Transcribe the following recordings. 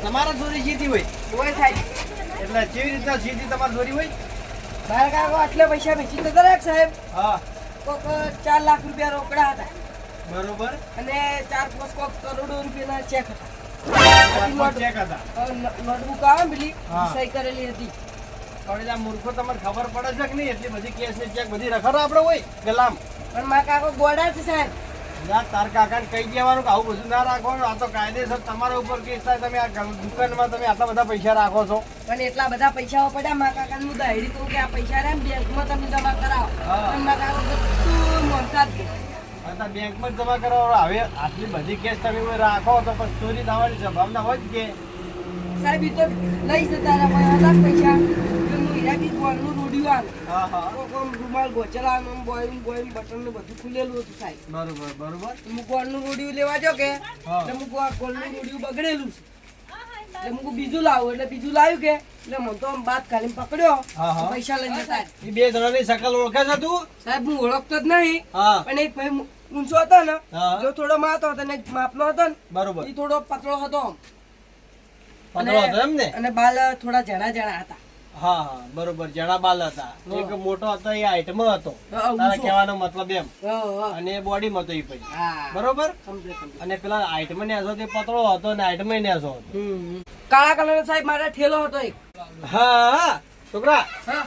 તમારા ચોરી સીધી હોય સાહેબ એટલે કેવી રીતના સીધી તમારી ચોરી હોય? મારા કાકો આટલા પૈસા વેચી તો દરેક સાહેબ હા કોક 4 લાખ રૂપિયા રોકડા હતા બરોબર. અને 4-5 કોક કરોડો રૂપિયાના ચેક હતા. ચેક હતા. નોટબુક આવે ને પેલી હા. સહી કરેલી હતી. હવે આ મૂર્ખો તમારે ખબર પડે છે કે નહીં? એટલી બધી કેસ ને ચેક બધી રખડો આપણે હોય ગલામ. પણ મારા કાકો ગોડા છે સાહેબ. ના તાર કાકાને કહી દેવાનું કે આવું બધું ના રાખવાનું. આ તો કાયદેસર તમારા ઉપર કેસ થાય. તમે આ દુકાનમાં તમે આટલા બધા પૈસા રાખો છો. પણ એટલા બધા પૈસાઓ પડ્યા મારા કાકાને હું દાયરી કહું કે આ પૈસા રહ્યા ને બેંકમાં તમે જમા કરાવો. હા. પણ મારા કાકો બધું મોંઘા જ ગયું. અત્યારે બેંકમાં જ જમા કરાવો. હવે આટલી બધી કેસ તમે કોઈ રાખો તો પછી ચોરી થવાની સંભાવના હોય જ કે. સાહેબ ઈ તો લઈ જતા હતા પણ હતા પૈસા એટલે હું હીરાથી ગોળનું રોડ્યું આવે. હા હા કોક આમ રૂમાલ ગોચેલા આમ બોયનું બટન ને બધું ખુલેલું હતું સાહેબ. બરોબર બરોબર. હું ગોળનું રોડિયું લેવા જો કે હા. એટલે હું ગોળનું રોડિયું બગડેલું છે એટલે હું બીજું લાવું એટલે બીજું લાવ્યું કે એટલે મને તો આમ બાદ કાઢીને પકડ્યો હા, હા. પૈસા લઈને જતા રહ્યા. એ બે જણાની શકલ ઓળખે છે તું? સાહેબ હું ઓળખતો જ નહીં હા પણ એક ભાઈ ઊંચો હતો ને હા. જો થોડો માતો હતો ને એક માપનો હતો ને બરોબર. એ થોડો પતળો હતો આમ. પતળો હતો એમ ને? અને બાલ થોડા જણા જણા હતા. હા હા બરોબર. જણા બાલ હતા. એક મોટો હતો એ હાઈટમાં હતો. હા, ઊંચો. તારા કહેવાનો મતલબ એમ. હા, હા. અને બોડીમાં હતો એ પછી. હા. બરોબર. Complete, complete. અને પેલા હાઈટમાં નેસો તે પતળો હતો ને હાઈટમાં નેસો હતો. હમ. કાળા કલર સાહેબ મારે ઠેલો હતો એક. હા હા છોકરા હા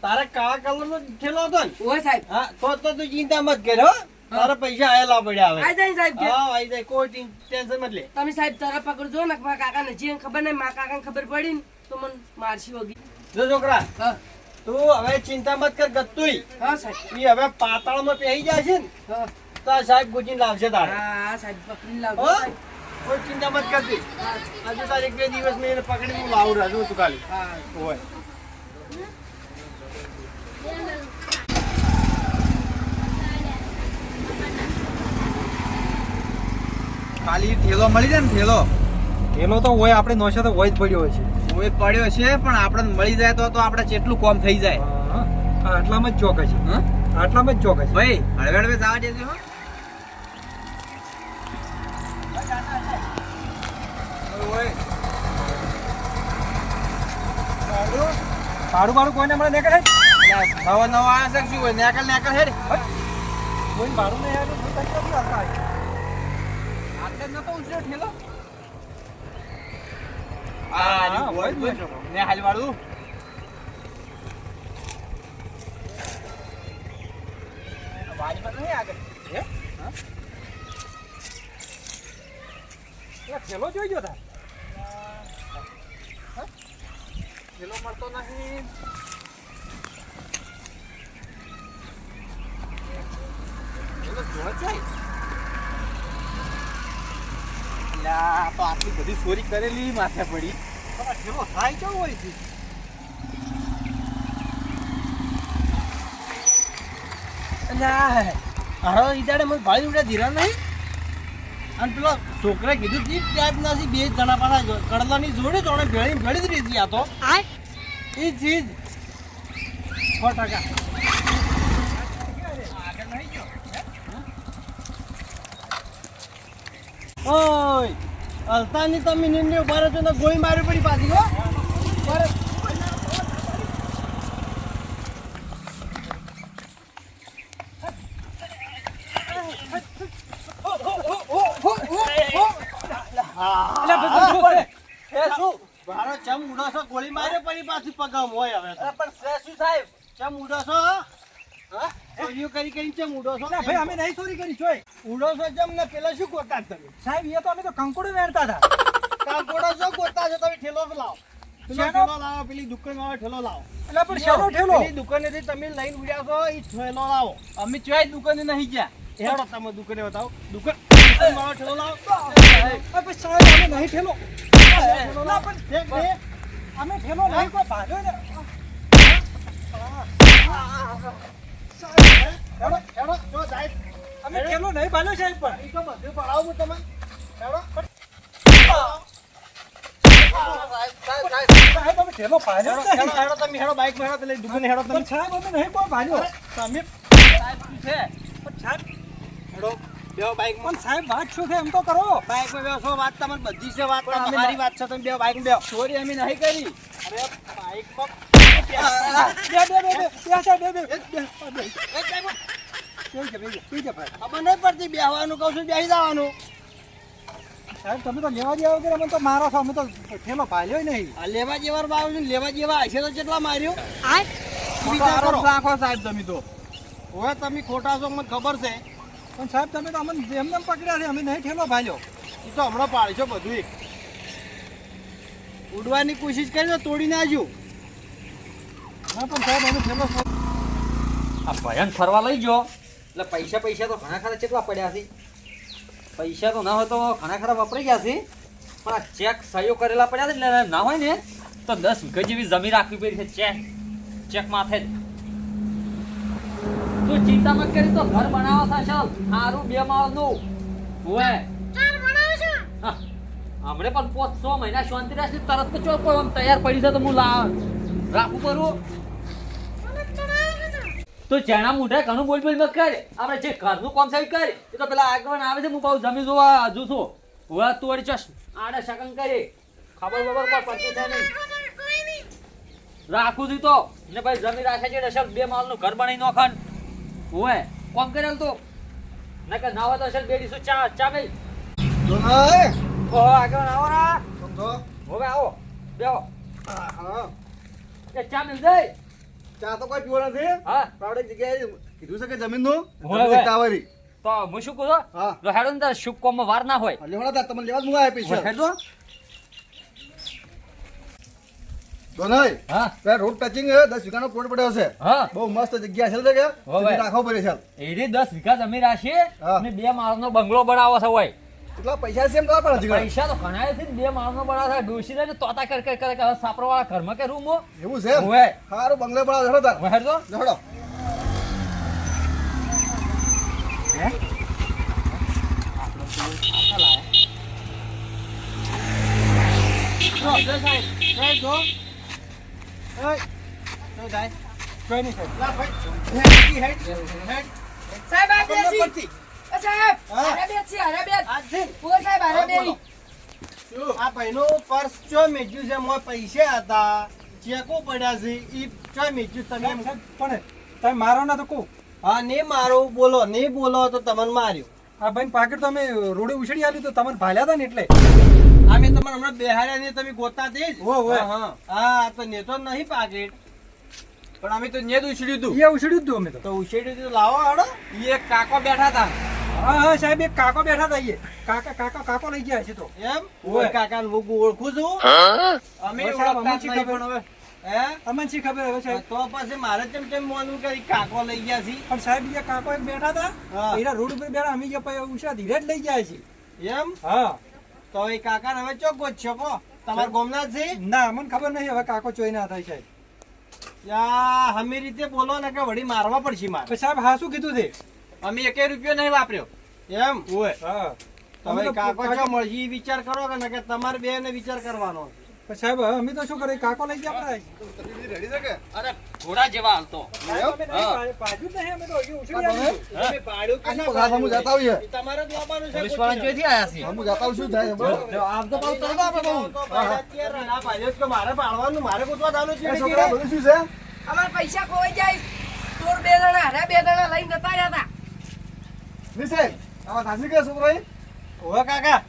તારે કાળા કલરનો ઠેલો હતો ને? ઓય સાહેબ હા તો તું ચિંતા મત કર હો. તારા પૈસા આયેલા પડ્યા હવે. આઈ જાય સાહેબ કે હા આઈ જાય. કોઈ ટેન્શન મત લે. તમે સાહેબ તરફ પકડજો ને મારા કાકા નજી ખબર નહીં મારા કાકાને ખબર પડી ને તો મને મારશી વગી. જો છોકરા હા તું હવે ચિંતા મત કર ગત્તુંય. હા સાહેબ ઈ હવે પાતાળમાં પહેરી જાય છે ને હા તો આ સાહેબ ગુજીને લાવશે તારે. હા સાહેબ પકડી લાવજો હો? સાહેબ. કોઈ ચિંતા મત કરતી. હા હજુ તારે 1-2 દિવસ મેં એને પકડીને હું લાવું રાજુ તું ખાલી. હા હોય ખાલી ઠેલો મળી જાય ને ઠેલો તો હોય આપણે નોશા તો હોય જ પડ્યો હોય છે હોય પડ્યો છે પણ આપણે મળી જાય તો આપણે કેટલું કોમ થઈ જાય આટલામાં જ ચોક છે આટલામાં જ ચોક છે ભાઈ હળવે હળવે જવા દેજો હો સારું બારું કોઈને હમણાં નીકળે નવા નવા આવ્યા છે શું હોય નીકળ હેડ કોઈ ભાડું નહીં આટલે જ નતો ઉછળ્યો ઠેલો ને હાલ વાળું વાડીમાં નહીં આગળ ઠેલો જોઈ ગયો તાર ઠેલો મળતો નહીં ઠેલો જોવા જાય તો આટલી બધી ચોરી કરેલી માથે પડી ઠેલો થાય કેવો હોય છે હારો ઈદાડે મને ભાળી ઉડ્યા ધીરા નહીં. અને પેલો છોકરા કીધું તી ટાઈપ નથી બે જણા પાછા કડલાની જોડે જોડે ભેળી ભેળી જ રહી આ તો એ ચીજ 100%. ઓય અલતાની તમે નિંદે ઉભા રહો છો ને ગોળી મારી પડી પાછી હો. ગોળી મારે પડી પાછી પગામ હોય હવે પણ શું સાહેબ ચમ ઉડો છો ચોરીઓ કરી ચમ ઉડો છો ભાઈ અમે નહીં ચોરી કરી જોઈ ઉડો છો ચમ ને પેલા શું ગોતા તમે સાહેબ એ તો અમે તો કંકોડો વેણતા હતા કાંકોડો છો ગોતા છો તમે ઠેલો લાવો પેલો શેનો? ઠેલો લાવો પેલી દુકાન વાળો ઠેલો લાવો એટલે પણ શેનો ઠેલો પેલી દુકાનેથી તમે લઈને ઉડ્યા છો એ ઠેલો લાવો અમે ચોય દુકાને નહીં ગયા હેડો તમે દુકાને બતાવો દુકાન વાળો ઠેલો લાવો પણ સાહેબ અમે નહીં ઠેલો ના પણ દેખ દે અમે ઠેલો નહીં કોઈ ભાગ્યો ને હેડો હેડો જો જાય અમે ઠેલો નહીં ભાલ્યો સાહેબ પણ ઈ તો બધું પડાવું તમે હેડો સાહેબ અમે ઠેલો ભાલ્યો જ હેડો નહીં. હેડો તમે હેડો બાઈક માં હેડો પેલી દુકાને હેડો તમે પણ સાહેબ અમે નહીં કોઈ ભાલ્યો તમે સાહેબ શું છે પણ સાહેબ હેડો બેહો બાઈકમાં. પણ સાહેબ વાત શું છે એમ તો કરો. બાઈકમાં બેસો, વાત તમને બધી છે, વાત પણ અમે તમારી વાત છે, તમે બેહો બાઈકમાં બેહો. ચોરી અમે નહીં કરી. અરે બાઈકમાં ખબર નહીં પડતી, બેહવાનું કહું છું, બેહી જવાનું. સાહેબ તમે તો લેવા જેવા વગર અમે તો મારો છો, અમે તો ઠેલો ભાલ્યો નહીં. આ લેવા જેવા બાવ છે, લેવા જેવા હશે તો કેટલા માર્યો? ખોટો વિચાર આરોપ કરો. રાખો સાહેબ તમે તો. હવે તમે ખોટા છો, મને ખબર છે. પણ સાહેબ તમે તો અમને જેમ તેમ પકડ્યા છે, અમે નહીં ઠેલો ભાલ્યો. એ તો હમણાં પાડશો બધું. ઉડવાની કોશિશ કરી તો તોડી નાખજો. ના પણ સાહેબ અમે ઠેલો આ ભયન ફરવા લઈ ગયો એટલે પૈસા પૈસા તો ઘણા ખરા કેટલા પડ્યા છે. પૈસા તો ના હોય તો ઘણા ખરા વપરાઈ ગયા છે, પણ આ ચેક સહીઓ કરેલા પડ્યા છે એટલે ના હોય ને તો 10 વીઘા જેવી જમીન રાખવી પડી છે. ચેક માથે જ. તું ચિંતા મત કરી, તો ઘર બનાવો છે ચાલ સારું 2 માળનું હોય. હા, હમણે પણ 5-6 મહિના શાંતિ રાખી તરત તો ચોર કોઈ આમ તૈયાર પડી છે તો હું રાખું કરું. તો ચેણા મૂઢે ઘણું બોલ બોલ મત કરે. આપણે જે ઘરનું કામ છે એ કરે. એ તો પેલા આગળ આવે છે, હું પાછું જમી જોવા હજુ છું. હવે તું વળી ચશ આડે શકન કરી ખબર બબર કોઈ પડતી છે નહીં. રાખું છું તો ને ભાઈ જમી રાખે છે અસલ 2 માળનું ઘર બનાવી નોખન હોય કોમ કરેલ તો નકર ના હોય તો અસલ 2 ડીશું ચા ભાઈ. ઓહો આગળ આવો રા. હવે આવો બેહો. ચા મિલ જાય. ચા તો કોઈ પીવો નથી. હા આપણે જગ્યાએ કીધું છે કે જમીનનું હોય, હોય. કાવરી. તો હું શું કહું છું? હા. તો હેડો ને તારે શુભ કોમમાં વાર ના હોય. લેવડા તમને લેવા જ મુઆ પૈસા. હેડો. દોનાઈ હા તે રોડ ટચિંગ 10 વીઘાનો પ્લોટ પડ્યો છે. હા બહુ મસ્ત જગ્યા છે કે હોય. રાખવો પડે છે. એરી 10 વીઘા જમીન રાખી હા. અને 2 માળનો બંગલો બનાવો છે હોય. એટલા પૈસા છે એમ તો પડે છે. પૈસા તો ઘણા છે 2 માળનો બનાવો છે. ડોશી ને તોતા કર કર કર કર સાપરવાળા ઘરમાં કે રૂમો એવું છે એમ? હોય. સારું બંગલે બનાવો હેડો તાર. હેડો. હેડો. કોઈ નહીં સાહેબ. સાહેબ આ બેસી. સાહેબ હા. અરે બેસી અરે બેસ. ઓ સાહેબ અરે બેસી. આ ભાઈનું પર્સ ચો મેચ્યું છે, મોય પૈસા હતા, ચેકો પડ્યા છે, ઈ ચો મેચ્યું તમે એમ. પણ તમે મારો ના તો કહું. હા નહીં મારો બોલો, નહીં બોલો તો તમને માર્યો. આ ભાઈ પાકેટ તો અમે રોડે ઉછળી આલ્યું તો તમને ભાલ્યા હતા ને એટલે. અમે તમને હમણાં બેહાડ્યા નહીં, તમે ગોતા તે જ. હોય, હોય. હા, હા તો નેતો નહીં પાકેટ, પણ અમે તો નેદ ઉછળ્યું હતું. એ ઉછળ્યું હતું અમે તો. તો ઉછેડ્યું તો લાવો હાડો. એક કાકો બેઠા હતા. હા હા સાહેબ એક કાકો બેઠા હતા. એ કાકો લઈ ગયા છે તો. એમ ઓય. કાકાને હું ઓળખું છું. અમે હવે સાહેબ, ઓળખતા અમને જ શી નહીં ખબર? પણ હવે. હે? તમને શી ખબર હવે સાહેબ? તો પછી મારે કેમ માનવું કે ઈ કાકો લઈ ગયા છે? પણ સાહેબ એ કાકો એક બેઠા હતા. હા. એના રોડ ઉપર બેઠા અમે જે ઉષા ધીરે જ લઈ ગયા છે. એમ હા તો એ કાકાને હવે ચોક ગોત છો કો? તમારા ગોમના જ છે? ના મને ખબર નહીં હવે કાકો ચોઈ ના થાય સાહેબ. યા હમી રીતે બોલો ને કે વળી મારવા પડશે મારે. પણ સાહેબ હા શું કીધું તે? અમે 1 રૂપિયો નહીં વાપર્યો. એમ હા તો અમે હવે તો કાકો કાકો- ચો મળશે ઈ વિચાર કરો કે ને કે તમારે બે ને વિચાર કરવાનો. પણ સાહેબ હવે અમે તો શું કરીએ કાકો લઈ ગયા આપણે. રેડી છે કે? અરે ઘોડા જેવા હાલતો. સાહેબ, અમે નહીં પાડ્યું જ નહીં, અમે તો હજી ઉછળી આલ્યું હતું. તમે પાડ્યું કે ના હમું પાડ્યું? જાતા આવીએ. ઈ તમારે જ લાવવાનું છે. પોલીસ વાળા ચોથી આયા છે. હમું જાતા આવું શું થાય બરાબર? જો આમ તો પાછું તરત આપણે કહું. તો પાડ્યા જ છે, ના પાડ્યો જ કે મારે પાડવાનું, મારે ગોતવા જવાનું છે. એ છોકરા બધું શું છે? અમાર પૈસા ખોવાઈ જાય. ચોર 2 જણા અરે 2 જણા લઈને જતા રહ્યા હતા. નિશેન, આવા થાસી ગયા છોકરાએ? ઓવે કાકા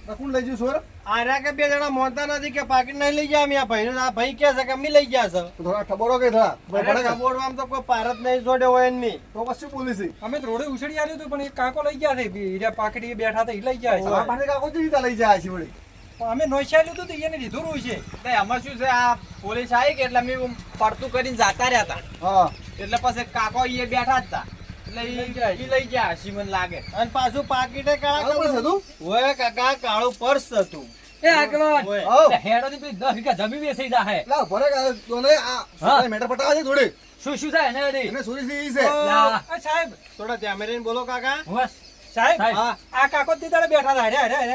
આ કોણ લઈ ગયું છોર? આર્યા કે બે જણા મોનતા નથી કે પાકીટ નહીં લઈ ગયા અમે આ ભાઈનું. આ ભાઈ કે છે કે અમે લઈ ગયા છે. તો થોડા ઠબોડો કે થોડા? ભાઈ અરે ભડે કે? કબોર્ડમાં તો કોઈ પારત નહીં છોડ્યો હોય ને મી. તો પછી પોલીસી. અમે તો રોડે ઉછળી આલ્યું હતું પણ એક કાકો લઈ ગયા છે. હીરા પાકેટ એ બેઠા હતા એ લઈ ગયા છે. આ પાસે કાકો કેવી રીતે લઈ જાય છે વળી? પણ અમે નોશાલ્યું હતું તો એને લીધું રહ્યું છે. એટલે આમાં શું છે આ પોલીસ આવી કે એટલે અમે પડતું કરીને જાતા રહ્યા હતા. હા. એટલે પછી કાકો એ બેઠા જ હતા. એટલે ઈ લઈ ગયા હસી મને લાગે. અને પાછું પાકીટે કાળું પર્સ કાળા હતું? ઓય કાકા કાળું પર્સ હતું. એ આગળ ઓય. આવ. હેડો ની પેલી 10 વીઘા જમીન વેચાઈ જાહે. લા ભરે કે તોને આ છોકરાએ મેટર પટાવા છે થોડી. શું શું થાય એને વળી? એને ચોરી થઈ છે. લા, આ સાહેબ થોડા ધ્યાન રહીને બોલો કાકા. બસ. સાહેબ સાહેબ. હા આ કાકો તે દાડે બેઠા હતા.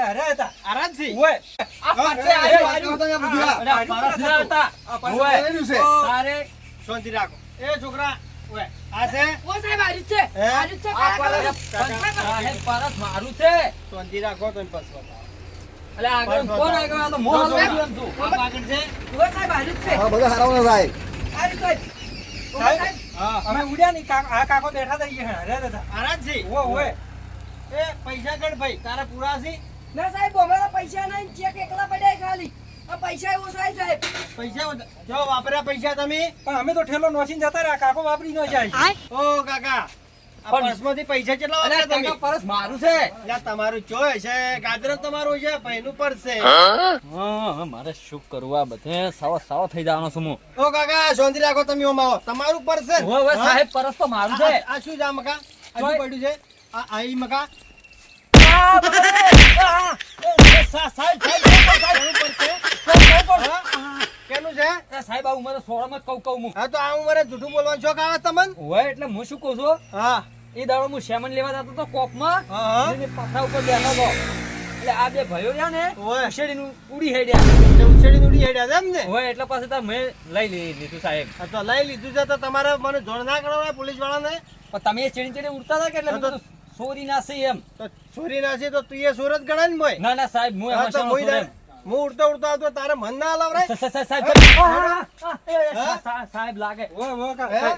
અરે હતા. આરાજ છે. ઓય આ પાસે એ, આવ્યો, એ, આવ્યો. આ બધું આ. અરે, આ પારસ ના હતા. આ પાસે ઓય. લઈ લીધું છે. તારે શાંતિ રાખો. એ છોકરા ઓય આ છે ઓ સાહેબ આર્યું છે હે? આર્યું છે આ કાકા. પરસ સાહેબ પરસ મારું છે. શાંતિ રાખો તો બસ બતાવો. એટલે આગળ કોણ આગળ? આ તો મોહ લાગ્યો એમ તું. આ પાકીટ છે ઓ સાહેબ આર્યું છે હા બધા હારાવાના સાહેબ આર્યું સાહેબ ઓ સાહેબ હા અમે ઉડ્યા નહીં આ કાકો બેઠા હતા ઈ હેરા હતા આરાજ છે ઓવે એ પૈસા ગણ ભાઈ તારા પૂરા છે ના સાહેબ અમારા પૈસા નહીં ચેક એકલા પડ્યા ખાલી આ પૈસા એવો સાહેબ સાહેબ પૈસા જો વાપર્યા પૈસા તમે પણ અમે તો ઠેલો નોસીને જતા રહ્યા કાકો વાપરી ન જાય ઓ કાકા આ પણ- પર્સમાંથી પૈસા કેટલા અરે વાપર્યા તમે કાકા પરસ મારું છે. એટલે તમારું ચોય છે ગાજર તમારું છે ભાઈનું પર્સ છે હા, મારે શું કરવું આ બધે સાવ થઈ જવાનો છું હું. ઓ કાકા શાંતિ રાખો તમે ઓમાં આવો તમારું પર્સ છે ઓવે, ઓવે, હા? સાહેબ પરસ તો મારું છે. આ શું છે આ મકા આ શું જોઈ. પડ્યું છે આ ઈ મકા આ, આ, સાહેબ કેનું પર્સ છે હા? કેનું છે આ સાહેબ આ ઉંમરે સોળામાં કહું હું. હા તો આ ઉંમરે જૂઠું બોલવાનો શોખ આવે તમને ઓવે, એટલે હું શું કહું છું હા એ દાડો હું શેમન લેવા જતો તો કોપમાં હા અને પથરા ઉપર બેઠો હતો એટલે આ બે ભાઈઓ રહ્યા ને ઓવે. ઉછેડીને ઉડી હેડ્યા એટલે ઉછેડીને ઉડી હેડ્યા છે એમ ને હોય એટલે પછી તો મેં લઈ લીધું સાહેબ. હા તો લઈ લીધું છે તો તમારે મને જોડ ના કરવા પોલીસ વાળાને પણ તમે ચીડી ચીડી ઉડતા હતા કે એટલે મેં કીધું સોરી ના છે એમ. તો ચોરી ના છે તો તું એ સુરત ગણાય ને ભાઈ ના ના સાહેબ હું હા એમાં તો શાનો હું સોર એમ. ઉડતો ઉડતો આવતો તારે મન ના હલાવરાય સાહેબ લાગે હે?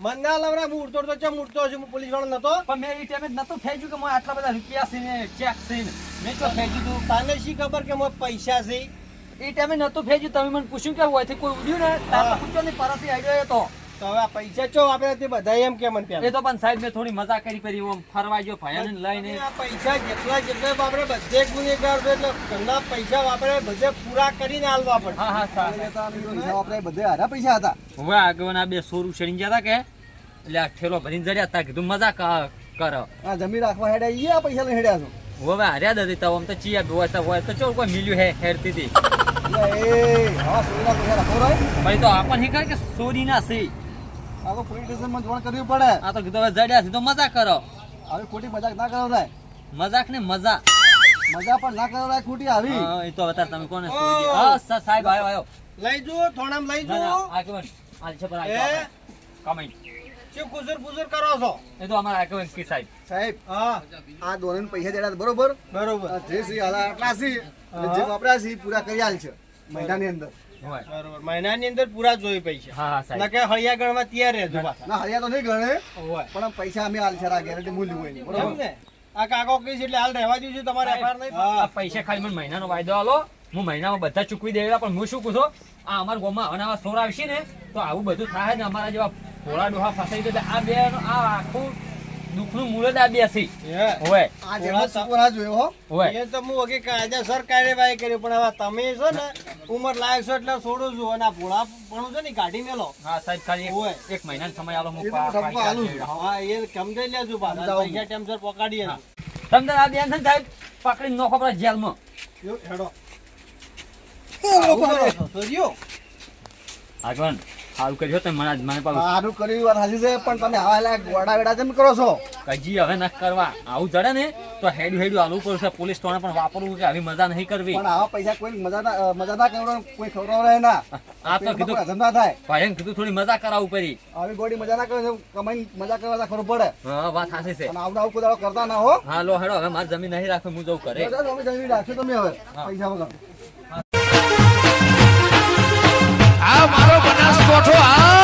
મન ના હલાવરાય હું ઉડતો ઉડતો ચમ ઉડતો હશે હું પોલીસ વાળો નતો પણ મેં એ ટાઈમે નતું થઈ ગયું કે મને આટલા બધા રૂપિયા છે ને ચેક છે ને મેં તો થઈ ગયું તને શી ખબર કે મોં પૈસા છે એ ટાઈમે નતું થઈ ગયું તમે મને પૂછ્યું કે હોયથી કોઈ ઉડ્યું ને તાર હા. પૂછ્યો નહીં પરસી આઈડિયો હતો તો હવે આ પૈસા ચો આપણે તે બધા એમ કે મને એ પેલા તો પણ સાહેબ મેં થોડી મજા કરી ઓમ ફરવા ગયો ભયાને લઈને આ પૈસા જેટલા વાપરે બધે ગુનેગાર છે એટલે ઘરના પૈસા વાપરે બધે પૂરા કરીને આલવા પડે હા હા સાહેબ આપણે બધે હારા પૈસા હતા હવે આગળના બે સોર ઉછેડી ગયા હતા કે એટલે આ ઠેલો ભરીને જડ્યા હતા કીધું મજા કરો આ જમીન રાખવા હેડ્યા ઈ આ પૈસા લઈને હેડ્યા છો હવે હાર્યા દાદી તો આમ તો ચિયા હોય તો કોઈ મિલ્યું હેરતી હતી એ હા સોના પૈસા રાખો રે ભાઈ તો આપણને કહે કે સોરી ના છે આ તો પોલીસ સ્ટેશનમાં જોણ કરવી પડે આ તો કીધું હવે જડ્યા છે તો મજા કરો આવી ખોટી મજાક ના કરાવરાય મજાક ને મજા મજા પણ ના કરાવરાય ખોટી આવી હા, એ તો અત્યારે તમે કોને સોરી હા સાહેબ આવ્યો લઈ જુઓ થોડામ લઈ ના, ના, જુઓ આગેવાન હાલ છે પણ એ આગેવાન કમાઈ શું કુસુર કરો છો એ તો અમારા આગેવાન કી સાહેબ સાહેબ હા આ દોરીને પૈસા દેડા બરોબર બરોબર આ જે સી હાલા આટલા સી અને જે વાપર્યા સી પૂરા કરી આલ છે મહિનાની અંદર હોય બરોબર મહિનાની અંદર પૂરા જોઈ પૈસા હા હા સાહેબ નકે હળિયા ગણવા તૈયાર રહેજો પાછા ના હરિયા તો નહીં ગણે હોય પણ પૈસા અમે હાલ છે આ ગેરંટી મૂલ્ય હોય નહીં એમ બરોબર ને આ કાકો કહીશ એટલે હાલ રહેવા દઉં છું તમારે એફઆઈઆર નહીં આ પૈસા ખાલી મને મહિનાનો વાયદો આલો હું મહિનામાં બધા ચૂકવી દેવા પણ હું શું કહું છું આ અમારા ગામમાં હવે આવા સોર આવશે ને તો આવું બધું થાય ને અમારા જેવા ભોળા ડોહા ફસાઈ દે આ બે આ આખું દુઃખનું મૂળ જ આ બે છે હે હોય આ જેમાં સુપર આ જોયો હો હોય એ તો હું વગી કાયદેસર કાર્યવાહી કરી પણ હવે તમે છો ને ઉંમર લાયક છો એટલે છોડું છું અને આ ભોળા પણ છે ને ઈ કાઢી મેલો હા સાહેબ ખાલી હોય. એક મહિનાનો સમય આલો હું એ તો ડબ્બા આલું છું. હા એ સમજાઈ લેજો પાછા સમજાવું. પૈસા ટેમસર પકડીએ હા. તમને આ બેન છે ને સાહેબ પકડીને નોખો પડે જેલમાં યો, હેડો લોકો આવું કરો છો, સોરીઓ? આગળ સારું કર્યું તમે મને પાછું સારું કર્યું વાત સાચી છે પણ તમે આવા લાયક ગોડા વેડા કેમ કરો છો કજી હવે ન કરવા આવું જડે ને તો હેડું હેડું આલવું પડશે પોલીસ થોડા પણ વાપરવું કે આવી મજા નહીં કરવી પણ આવા પૈસા કોઈ મજા ના કરવા કોઈ ખવડાવે ના આ તો કીધું ધંધા થાય ભાઈ કીધું થોડી મજા કરાવવું પડી આવી ગોડી મજા ના કરે કમાઈ મજા કરવા ખબર પડે હા વાત સાચી છે પણ આવું આવું કોઈ દાડો કરતા ના હો હા લો હેડો હવે મારી જમીન નહીં રાખવી હું જઉં કરે અમે જમી રાખ્યો તમે હવે હા. પૈસા વગર આ મારો બનાસકોઠો આ